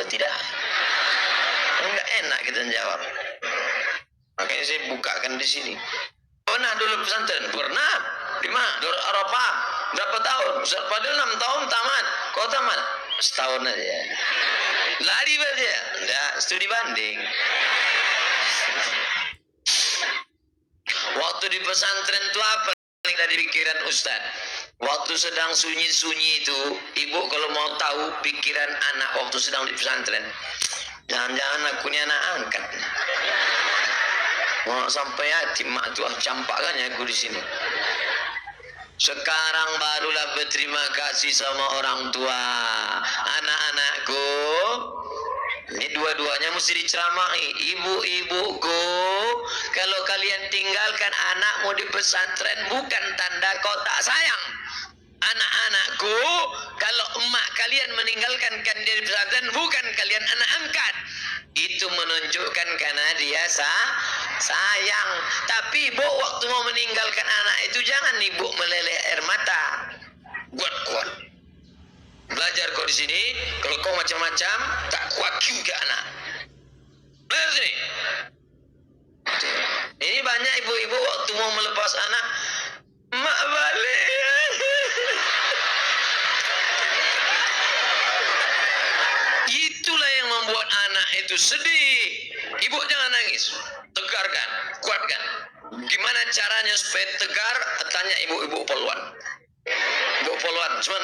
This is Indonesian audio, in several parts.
apa tidak? Enggak enak kita jawab. Makanya saya bukakan di sini. Pernah dulu pesantren? Pernah. Di mana? Di Arafah. Berapa tahun? Padahal 6 tahun tamat. Kau tamat? Setahun aja. Lari berarti ya? Enggak, studi banding. Waktu di pesantren itu apa yang dari pikiran Ustaz? Waktu sedang sunyi-sunyi itu, ibu kalau mau tahu pikiran anak waktu sedang di pesantren, jangan-jangan aku ini anak angkat. Mau sampai yatim mak tuh campakkan ya aku di sini. Sekarang barulah berterima kasih sama orang tua. Anak-anakku, ini dua-duanya mesti diceramahi. Ibu-ibuku, kalau kalian tinggalkan anakmu di pesantren bukan tanda kau tak sayang. Anak-anakku, kalau emak kalian meninggalkan kalian di pesantren bukan kalian anak angkat. Itu menunjukkan karena dia sayang. Tapi ibu waktu mau meninggalkan anak itu jangan ibu meleleh air mata. Kuat-kuat. Belajar kau di sini, kalau kau macam-macam tak kuat juga anak. Benar sini. Ini banyak ibu-ibu waktu mau melepas anak, mak balik. Itulah yang membuat anak itu sedih. Ibu jangan nangis, tegarkan, kuatkan. Gimana caranya supaya tegar? Tanya ibu-ibu poluan. Ibu poluan, cuman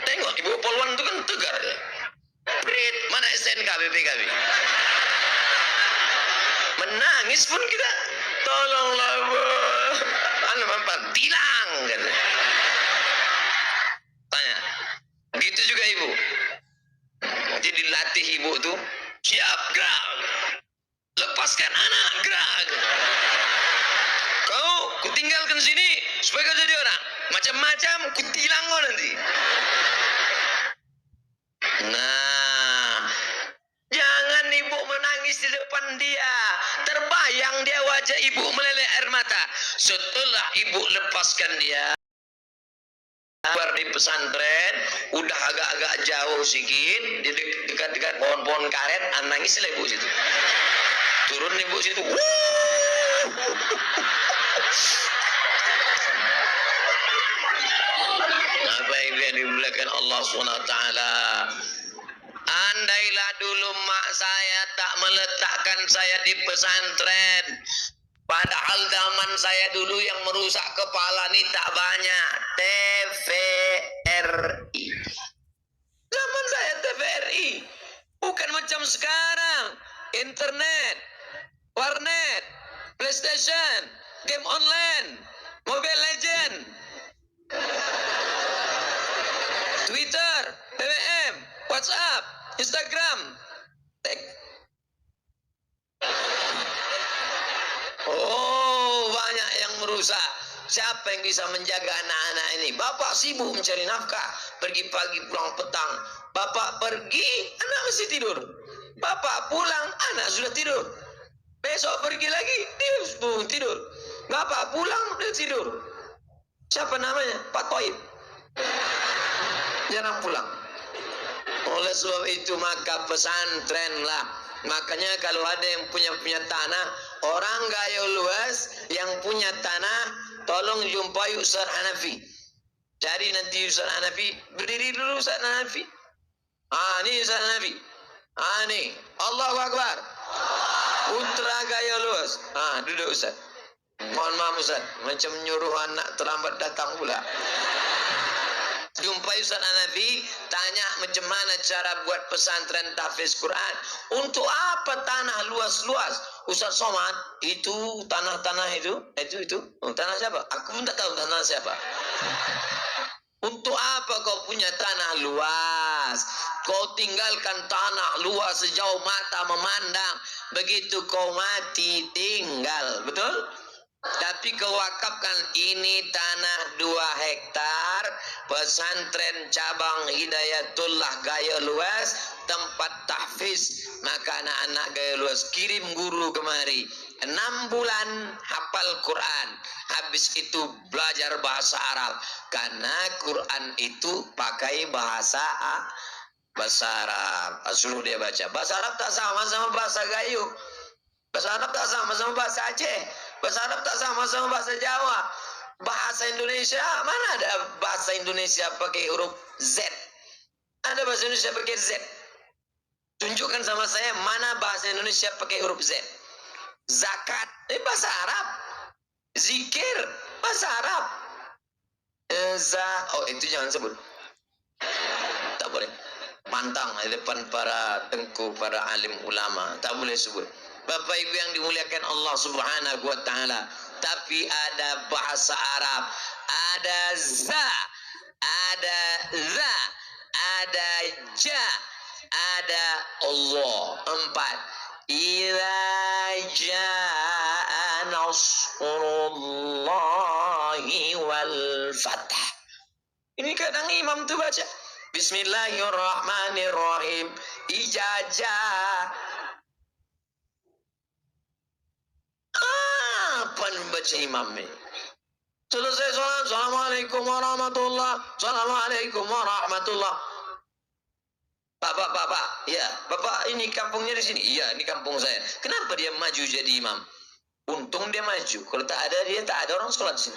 tengok ibu poluan itu kan tegar ya. Prit, mana STNK BPKB? Menangis pun kita, tolonglah bu, anu mampan, tilang kan. Tanya, gitu juga ibu. Nanti dilatih ibu tuh, siap gerak, lepaskan anak gerak. Kau kutinggalkan sini supaya kau jadi orang macam-macam, kutilang kau nanti. Nah, jangan ibu menangis di depan dia. Terbayang dia wajah ibu meleleh air mata. Setelah ibu lepaskan dia keluar di pesantren, udah agak-agak jauh sedikit, di dekat-dekat pohon-pohon karet, nangislah ibu situ. Turun ibu situ. Apa yang dimulakan Allah SWT. Andailah dulu mak saya tak meletakkan saya di pesantren, padahal zaman saya dulu yang merusak kepala ini tak banyak. TVRI. Zaman saya TVRI. Bukan macam sekarang. Internet, warnet, PlayStation, game online, Mobile Legend, Twitter, BBM, WhatsApp, Instagram. Oh, banyak yang merusak. Siapa yang bisa menjaga anak-anak ini? Bapak sibuk mencari nafkah, pergi pagi pulang petang. Bapak pergi, anak mesti tidur. Bapak pulang, anak sudah tidur. Besok pergi lagi, dia tidur. Bapak pulang, dia tidur. Siapa namanya? Pak Toib. Jarang pulang. Oleh sebab itu maka pesantren lah. Makanya kalau ada yang punya tanah, orang gaya luas yang punya tanah, tolong jumpai Ustaz Hanafi. Cari nanti Ustaz Hanafi, berdiri dulu Ustaz Hanafi. Ini Ustaz Hanafi. Nih, Allahu Akbar. Putra gaya luas. Duduk Ustaz. Mohon maaf Ustaz, macam menyuruh anak terlambat datang pula. Jumpai Ustaz Hanafi, tanya macam mana cara buat pesantren tahfiz Quran. Untuk apa tanah luas-luas? Ustaz Somad, itu tanah-tanah itu. Tanah siapa? Aku pun tak tahu tanah siapa. Untuk apa kau punya tanah luas? Kau tinggalkan tanah luas sejauh mata memandang. Begitu kau mati, tinggal. Betul? Tapi kau wakafkan ini tanah 2 hektar, pesantren cabang Hidayatullah gaya luas, tempat tahfiz. Maka anak-anak gaya luas kirim guru kemari. 6 bulan hafal Quran. Habis itu belajar bahasa Arab. Karena Quran itu pakai bahasa bahasa Arab. Suruh dia baca. Bahasa Arab tak sama sama bahasa Gayo. Bahasa Arab tak sama sama bahasa Aceh. Bahasa Arab tak sama sama bahasa Jawa. Bahasa Indonesia, mana ada bahasa Indonesia pakai huruf Z? Ada bahasa Indonesia pakai Z? Tunjukkan sama saya mana bahasa Indonesia pakai huruf Z. Zakat, bahasa Arab. Zikir, bahasa Arab. Oh itu jangan sebut. Tak boleh. Pantang di depan para tengku, para alim ulama. Tak boleh sebut. Bapak Ibu yang dimuliakan Allah Subhanahu wa Ta'ala. Tapi ada bahasa Arab, ada za, ada za, ada ja, ada Allah. 4. Idza jaa nasrullahi wal fath. Ini kadang imam tuh baca Bismillahirrahmanirrahim. Ijazah. Apa baca imam ini? Selesai sholat, Assalamualaikum warahmatullah, Assalamualaikum warahmatullah. Bapak, ya, Bapak ini kampungnya di sini. Iya, ini kampung saya. Kenapa dia maju jadi imam? Untung dia maju. Kalau tak ada dia, tak ada orang sholat di sini.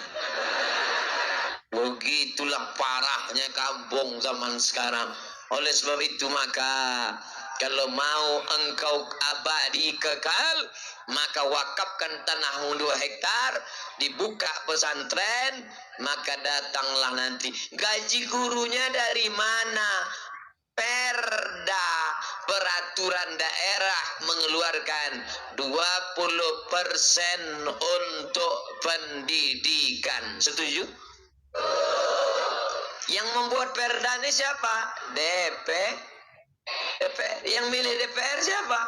Begitulah parahnya kampung zaman sekarang. Oleh sebab itu maka kalau mau engkau abadi kekal, maka wakafkan tanahmu 2 hektar, dibuka pesantren, maka datanglah nanti. Gaji gurunya dari mana? Perda, peraturan daerah mengeluarkan 20% untuk pendidikan. Setuju? Yang membuat perda ini siapa? DPR. Yang milih DPR siapa?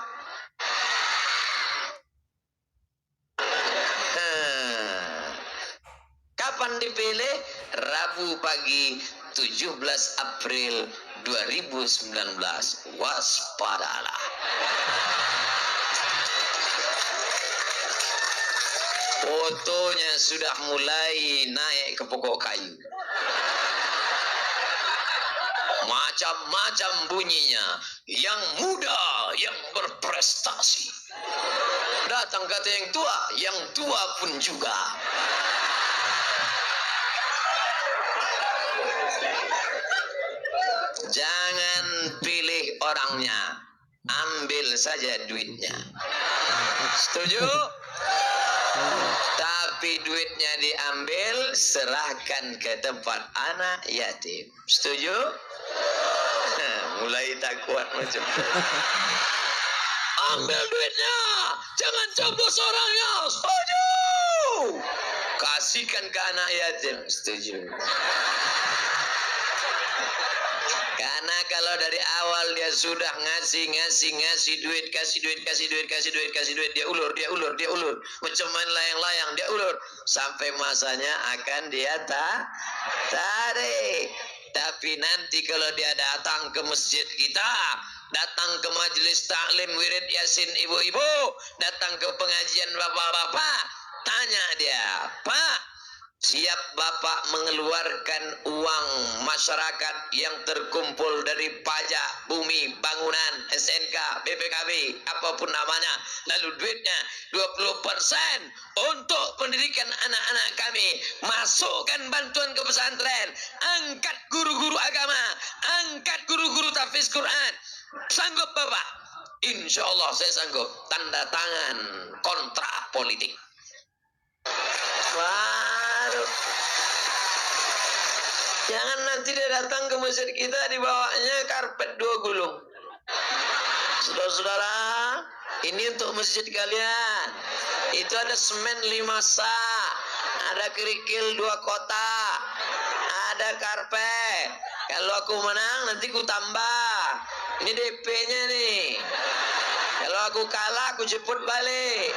Kapan dipilih? Rabu pagi 17 April 2019. Waspadalah. Fotonya sudah mulai naik ke pokok kayu. Macam-macam bunyinya. Yang muda, yang berprestasi. Datang kata yang tua pun juga. Jangan pilih orangnya, ambil saja duitnya. Setuju? Tapi duitnya diambil, serahkan ke tempat anak yatim. Setuju? Mulai tak kuat macam. Ambil duitnya, jangan coblos orangnya. Setuju? Kasihkan ke anak yatim. Setuju? Karena kalau dari awal dia sudah ngasih duit, kasih duit, dia ulur. Macam main layang-layang, dia ulur. Sampai masanya akan dia tarik. Tapi nanti kalau dia datang ke masjid kita, datang ke majelis taklim wirid yasin ibu-ibu, datang ke pengajian bapak-bapak, tanya dia, Pak, siap Bapak mengeluarkan uang masyarakat yang terkumpul dari pajak, bumi, bangunan, SNK, BPKB, apapun namanya. Lalu duitnya 20% untuk pendidikan anak-anak kami. Masukkan bantuan ke pesantren. Angkat guru-guru agama. Angkat guru-guru tahfiz Quran. Sanggup Bapak? Insya Allah saya sanggup. Tanda tangan kontrak politik. Baru. Jangan nanti dia datang ke masjid kita dibawanya karpet 2 gulung. Saudara-saudara, ini untuk masjid kalian. Itu ada semen 5 sak, ada kerikil 2 kotak, ada karpet. Kalau aku menang nanti ku tambah. Ini DP-nya nih. Kalau aku kalah aku jemput balik.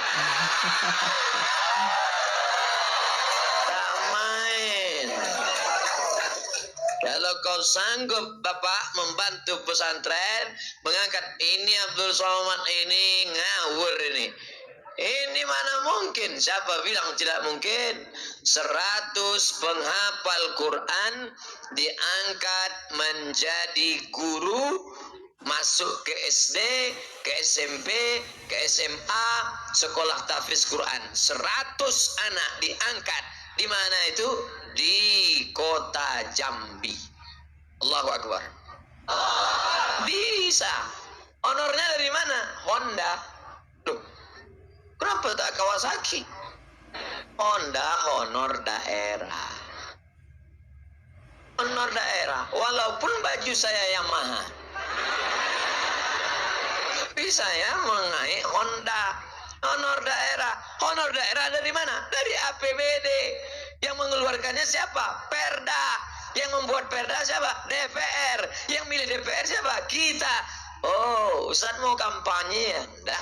Kalau kau sanggup Bapak membantu pesantren, mengangkat ini Abdul Somad ini ngawur ini. Ini mana mungkin? Siapa bilang tidak mungkin? 100 penghafal Quran diangkat menjadi guru, masuk ke SD, ke SMP, ke SMA, sekolah tahfiz Quran. 100 anak diangkat. Di mana itu? Di kota Jambi. Allahu Akbar. Bisa. Honornya dari mana? Honda. Loh, kenapa tak Kawasaki? Honda honor daerah. Honor daerah. Walaupun baju saya yang mahal, tapi saya mengenai Honda. Honor daerah. Honor daerah dari mana? Dari APBD. Yang mengeluarkannya siapa? Perda. Yang membuat perda siapa? DPR. Yang milih DPR siapa? Kita. Oh, Ustaz mau kampanye ya? Dah.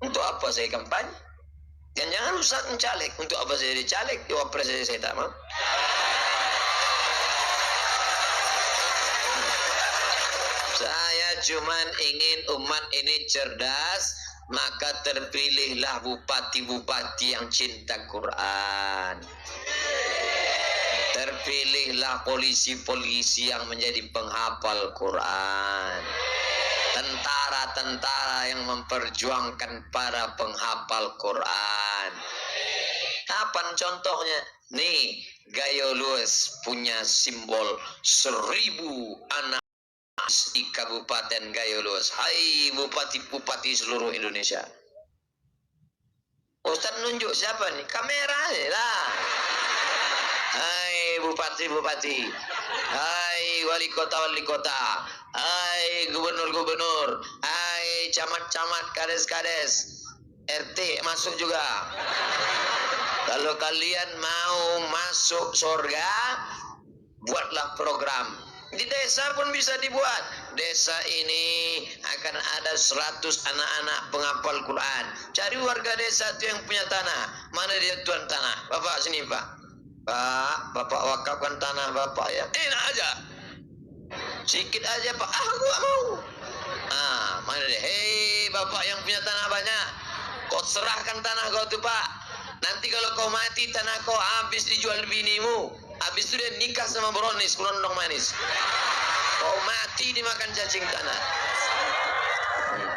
Untuk apa saya kampanye? Jangan Ustaz mencalek. Untuk apa saya dicalek? Wapres saya tak mau. Saya cuman ingin umat ini cerdas, maka terpilihlah bupati-bupati yang cinta Quran. Terpilihlah polisi-polisi yang menjadi penghafal Quran. Tentara-tentara yang memperjuangkan para penghafal Quran. Kapan contohnya? Nih, Gayo Lues punya simbol 1000 anak di Kabupaten Gayo Lues. Hai bupati-bupati seluruh Indonesia. Ustaz nunjuk siapa nih? Kamera lah. Hai bupati-bupati. Hai wali kota. Hai gubernur-gubernur. Hai camat-camat, kades-kades. RT masuk juga. Kalau kalian mau masuk surga, buatlah program. Di desa pun bisa dibuat. Desa ini akan ada 100 anak-anak penghafal Quran. Cari warga desa itu yang punya tanah. Mana dia tuan tanah? Bapak sini Pak. Pak, Bapak wakafkan tanah Bapak ya. Enak aja. Sikit aja Pak. Aku gak mau. Mana dia? Hei Bapak yang punya tanah banyak. Kau serahkan tanah kau tuh Pak. Nanti kalau kau mati tanah kau habis dijual binimu. Habis itu dia nikah sama Bronis, kurondong manis. Kau mati dimakan cacing tanah.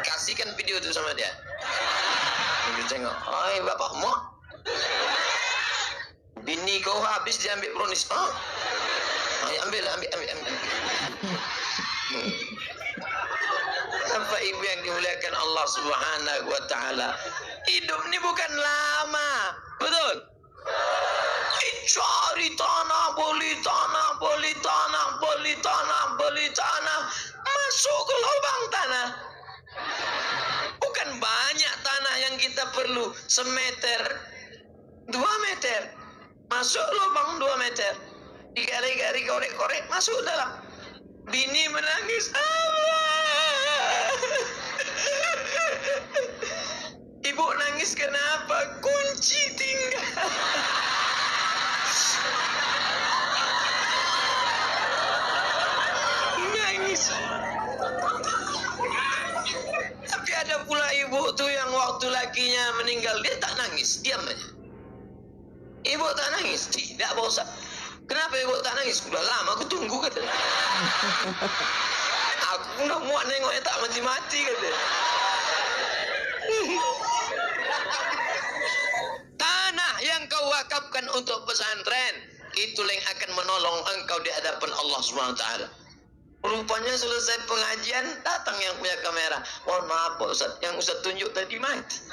Kasihkan video itu sama dia. Dia tengok, "Oi, Bapak mau? Bini kau habis diambil Bronis." "Oh. Ambil. Apa ibu yang dimuliakan Allah Subhanahu wa taala? Hidup ini bukan lama. Betul? Cari tanah, beli tanah, masuk ke lubang tanah. Bukan banyak tanah yang kita perlu, semeter, 2 meter, masuk lubang 2 meter, digari-gari, korek-korek, masuk dalam. Bini menangis, ibu nangis kenapa? Kunci tinggal. Nangis. Tapi ada pula ibu tuh yang waktu lakinya meninggal, dia tak nangis, diam aja. Ibu tak nangis? Tidak, bosan. Kenapa ibu tak nangis? Udah lama aku tunggu, katanya. Aku udah muat nengoknya tak mati-mati, katanya. Tanah yang kau wakafkan untuk pesantren, itulah yang akan menolong engkau di hadapan Allah Subhanahu wa taala. Rupanya selesai pengajian, datang yang punya kamera. Mohon maaf Pak Ustaz, yang Ustaz tunjuk tadi mati.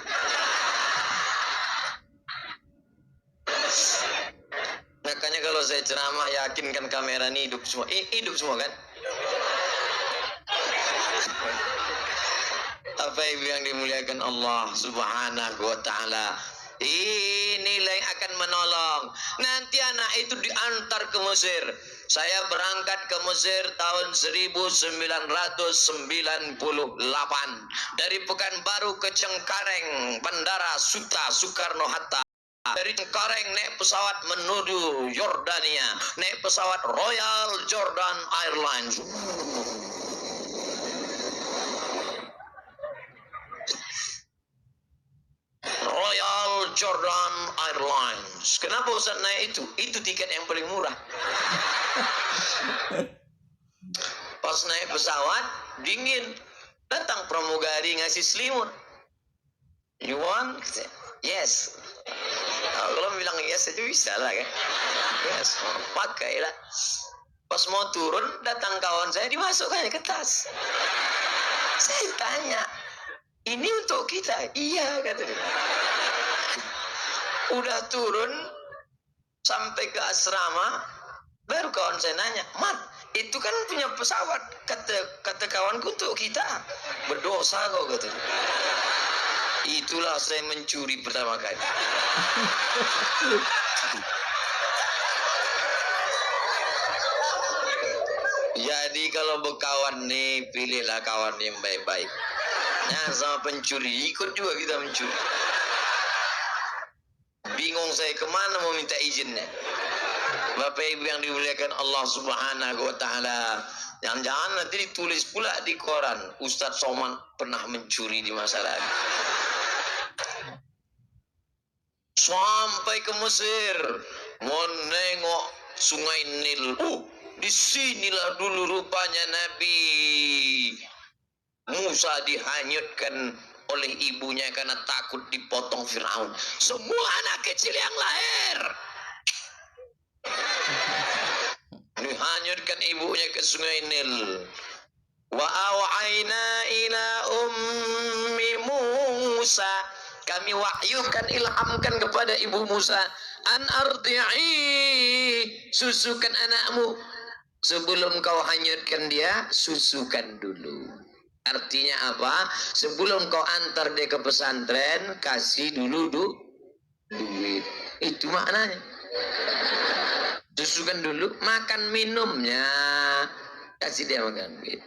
Makanya kalau saya ceramah, yakinkan kamera ini hidup semua. Hidup semua kan? Apa ibu yang dimuliakan Allah Subhanahu wa taala? Inilah yang akan menolong. Nanti anak itu diantar ke Mesir. Saya berangkat ke Mesir tahun 1998 dari Pekanbaru ke Cengkareng, Bandara Suta Soekarno Hatta. Dari Cengkareng naik pesawat menuju Yordania, naik pesawat Royal Jordan Airlines. Jordan Airlines. Kenapa Ustaz naik itu? Itu tiket yang paling murah. Pas naik pesawat, dingin. Datang pramugari ngasih selimut. You want? Yes. Kalau bilang yes itu bisa lah kan. Yes, pakai lah. Pas mau turun, datang kawan saya dimasukkannya ke tas. Saya tanya, ini untuk kita? Iya, kata dia. Udah turun, sampai ke asrama, baru kawan saya nanya, Mat, itu kan punya pesawat. Kata kawanku untuk kita. Berdosa kau, kata dia. Itulah saya mencuri pertama kali. Jadi kalau berkawan nih, pilihlah kawan yang baik-baik. Jangan sama pencuri, ikut juga kita mencuri. Bingung saya kemana mau minta izinnya. Bapak Ibu yang dimuliakan Allah Subhanahu wa Ta'ala, jangan-jangan nanti ditulis pula di koran, Ustadz Somad pernah mencuri di masa lalu. Sampai ke Mesir, mau nengok Sungai Nil. Disinilah dulu rupanya Nabi Musa dihanyutkan oleh ibunya karena takut dipotong Firaun. Semua anak kecil yang lahir dihanyutkan ibunya ke Sungai Nil. Wa aw'aina ila ummi Musa, kami wahyukan, ilhamkan kepada ibu Musa, an ardi'i, susukan anakmu. Sebelum kau hanyutkan dia, susukan dulu. Artinya apa? Sebelum kau antar dia ke pesantren, kasih dulu duit. Itu maknanya. Susukan dulu, makan minumnya, kasih dia makan duit.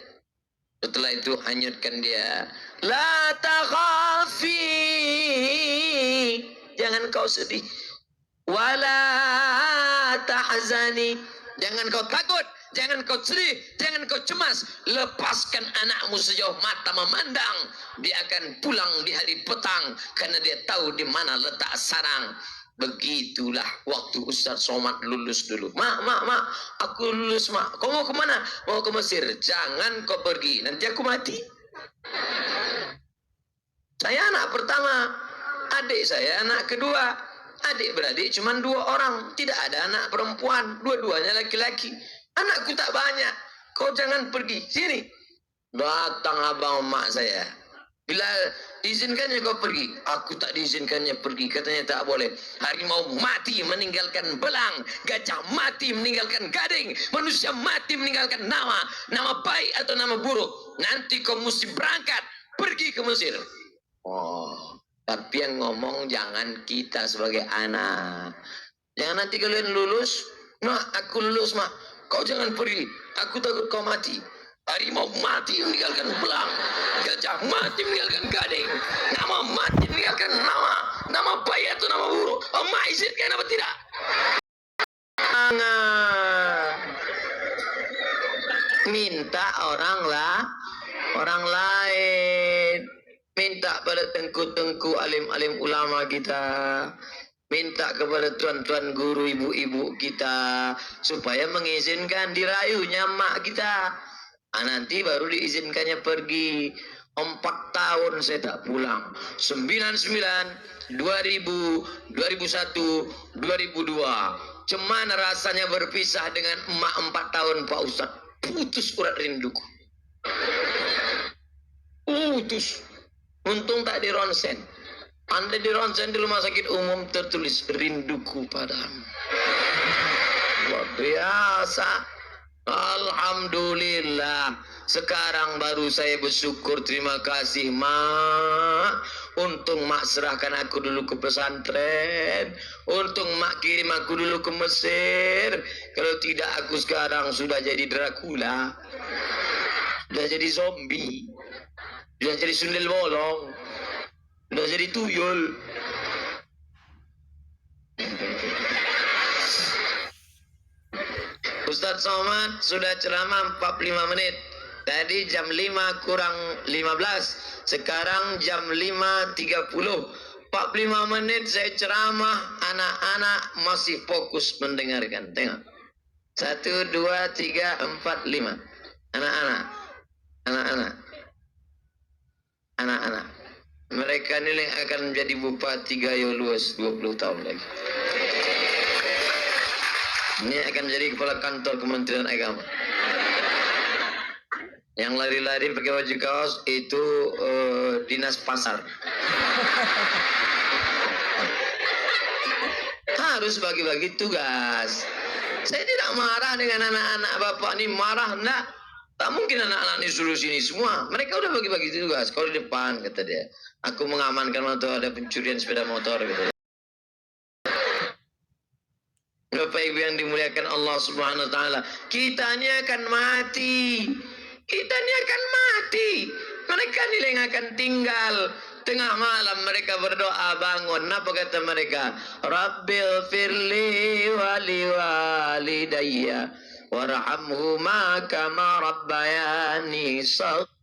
Setelah itu hanyutkan dia. La takhafi, jangan kau sedih. Wala tahzani, jangan kau takut, jangan kau sedih, jangan kau cemas. Lepaskan anakmu sejauh mata memandang. Dia akan pulang di hari petang karena dia tahu di mana letak sarang. Begitulah waktu Ustadz Somad lulus dulu. Mak, aku lulus, mak. Kau mau kemana? Mau ke Mesir. Jangan kau pergi, nanti aku mati. Saya anak pertama, adik saya anak kedua. Adik beradik cuma 2 orang, tidak ada anak perempuan, dua-duanya laki-laki. Anakku tak banyak. Kau jangan pergi, sini. Datang abang emak saya. Bila izinkannya kau pergi, aku tak diizinkannya pergi, katanya tak boleh. Harimau mati meninggalkan belang, gajah mati meninggalkan gading, manusia mati meninggalkan nama baik atau nama buruk. Nanti kau mesti berangkat pergi ke Mesir. Tapi yang ngomong jangan kita sebagai anak. Jangan nanti kalian lulus, mak aku lulus mak, kau jangan pergi, aku takut kau mati. Harimau mati meninggalkan belang, gajah mati meninggalkan gading, nama mati meninggalkan nama baik atau nama buruk. Emak izinkan apa tidak? Minta orang lain, minta pada tengku-tengku alim-alim ulama kita, minta kepada tuan-tuan guru, ibu-ibu kita supaya mengizinkan dirayunya mak kita. Nanti baru diizinkannya pergi. 4 tahun saya tak pulang. 99, 2000, 2001, 2002. Cuman rasanya berpisah dengan emak 4 tahun Pak Ustadz. Putus urat rinduku. Putus. Untung tak di ronsen. Anda di ronsen di rumah sakit umum tertulis rinduku padamu. Luar biasa. Alhamdulillah. Sekarang baru saya bersyukur, terima kasih mak. Untung mak serahkan aku dulu ke pesantren. Untung mak kirim aku dulu ke Mesir. Kalau tidak aku sekarang sudah jadi Dracula, sudah jadi zombie, sudah jadi sundel bolong, sudah jadi tuyul. Ustadz Somad sudah ceramah 45 menit. Tadi jam 5 kurang 15. Sekarang jam 5.30. 45 menit saya ceramah, anak-anak masih fokus mendengarkan. Tengok. 1, 2, 3, 4, 5. Anak-anak. Anak-anak. Anak-anak. Mereka ini yang akan menjadi bupati Gayo Luas 20 tahun lagi. Ini akan menjadi kepala kantor Kementerian Agama. Yang lari-lari pakai baju kaos itu dinas pasar. Harus bagi-bagi tugas. Saya tidak marah dengan anak-anak bapak ini, marah enggak. Tak mungkin anak-anak ini suruh sini semua. Mereka udah bagi-bagi tugas. Kalau di depan, kata dia, aku mengamankan motor, ada pencurian sepeda motor, kata dia. Bapak Ibu yang dimuliakan Allah Subhanahu wa taala, kita ini akan mati. Kita ini akan mati. Mereka ini yang akan tinggal. Tengah malam mereka berdoa bangun. Apa kata mereka? Rabbil firli wali walidayya warhamhuma kama rabbayani shaghira.